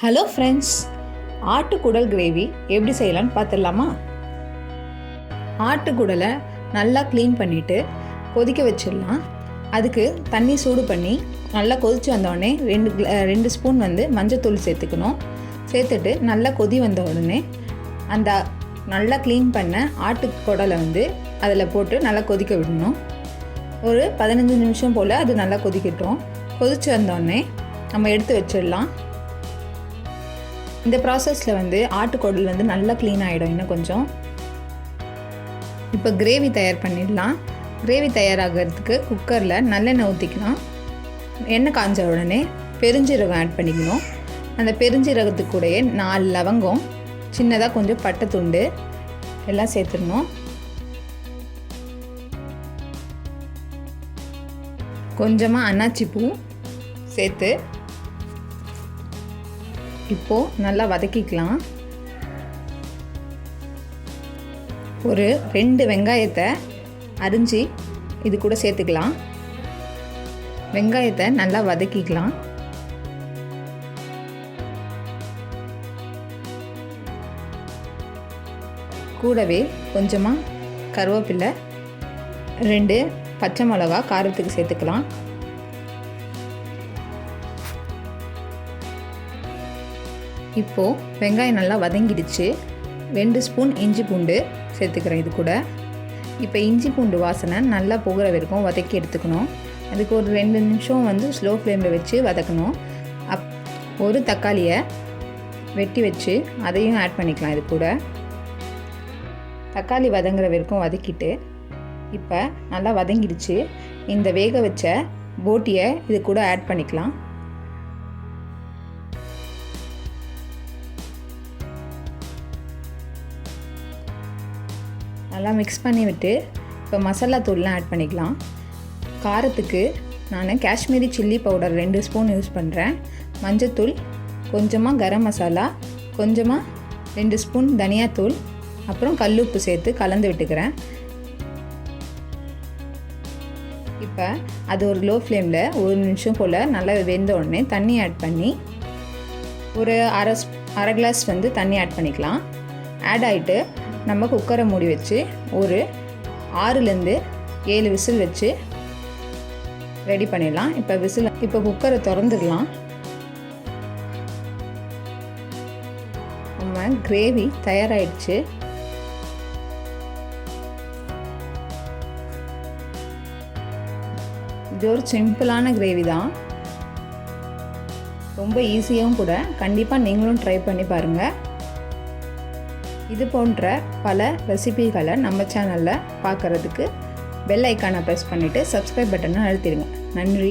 Hello friends, ஆட்டு குடல் gravy எப்படி செய்யலான்னு பார்த்துடலாமா? ஆட்டு குடலை நல்லா க்ளீன் பண்ணிவிட்டு கொதிக்க வச்சிடலாம். அதுக்கு தண்ணி சூடு பண்ணி நல்லா கொதித்து வந்தோடனே ரெண்டு ஸ்பூன் மஞ்சத்தூள் சேர்த்துக்கணும். சேர்த்துட்டு நல்லா கொதி வந்த உடனே அந்த நல்லா க்ளீன் பண்ண ஆட்டு குடலை அதில் போட்டு நல்லா கொதிக்க விடணும். ஒரு 15 நிமிஷம் போல் அது நல்லா கொதிக்கட்டும். கொதித்து வந்தோடனே நம்ம எடுத்து வச்சிடலாம். இந்த ப்ராசஸில் ஆட்டுக்குடல் நல்லா க்ளீன் ஆகிடும் இன்னும் கொஞ்சம். இப்போ கிரேவி தயார் பண்ணிடலாம். கிரேவி தயாராகிறதுக்கு குக்கரில் நல்லெண்ணெய் ஊற்றிக்கலாம். எண்ணெய் காஞ்ச உடனே பெருஞ்சீரகம் ஆட் பண்ணிக்கணும். அந்த பெருஞ்சீரகத்துக்கு கூடயே 4 லவங்கம், சின்னதாக கொஞ்சம் பட்டை துண்டு எல்லாம் சேர்த்துடணும். கொஞ்சமாக அன்னாச்சி பூ சேர்த்து இப்போது நல்லா வதக்கிக்கலாம். ஒரு 2 வெங்காயத்தை அரிஞ்சு இது கூட சேர்த்துக்கலாம். வெங்காயத்தை நல்லா வதக்கிக்கலாம். கூடவே கொஞ்சமாக கருவேப்பிலை, 2 பச்சை மிளகா காரத்துக்கு சேர்த்துக்கலாம். இப்போது வெங்காயம் நல்லா வதங்கிடுச்சு. 2 ஸ்பூன் இஞ்சி பூண்டு சேர்த்துக்கிறேன் இது கூட. இப்போ இஞ்சி பூண்டு வாசனை நல்லா போகிற வரைக்கும் வதக்கி எடுத்துக்கணும். அதுக்கு ஒரு 2 நிமிஷம் ஸ்லோ ஃப்ளேமில் வச்சு வதக்கணும். ஒரு தக்காளியை வெட்டி வச்சு அதையும் ஆட் பண்ணிக்கலாம் இது கூட. தக்காளி வதங்குற வரைக்கும் வதக்கிட்டு இப்போ நல்லா வதங்கிடுச்சு. இந்த வேக வச்ச போட்டியை இது கூட ஆட் பண்ணிக்கலாம். நல்லா மிக்ஸ் பண்ணி விட்டு இப்போ மசாலா தூள்லாம் ஆட் பண்ணிக்கலாம். காரத்துக்கு நான் Kashmiri chilli powder 2 spoon use பண்ணுறேன். மஞ்சத்தூள், கொஞ்சமாக கரம் மசாலா, கொஞ்சமாக 2 ஸ்பூன் தனியாத்தூள், அப்புறம் கல்லுப்பு சேர்த்து கலந்து விட்டுக்கிறேன். இப்போ அது ஒரு லோ ஃப்ளேமில் 1 நிமிஷம் போல் நல்லா வெந்த உடனே தண்ணி ஆட் பண்ணி ஒரு அரை கிளாஸ் தண்ணி ஆட் பண்ணிக்கலாம். ஆட் ஆகிட்டு நம்ம குக்கரை மூடி வச்சு ஒரு 6லேருந்து 7 விசில் வச்சு ரெடி பண்ணிடலாம். இப்போ குக்கரை திறந்துடலாம். நம்ம கிரேவி தயாராகிடுச்சு. இது ஒரு சிம்பிளான கிரேவி தான், ரொம்ப ஈஸியாகவும் கூட. கண்டிப்பாக நீங்களும் ட்ரை பண்ணி பாருங்கள். இது போன்ற பல ரெசிபிகளை நம்ம சேனலில் பார்க்குறதுக்கு பெல் ஐக்கானை ப்ரெஸ் பண்ணிவிட்டு சப்ஸ்கிரைப் பட்டனை அழுத்திடுங்க. நன்றி.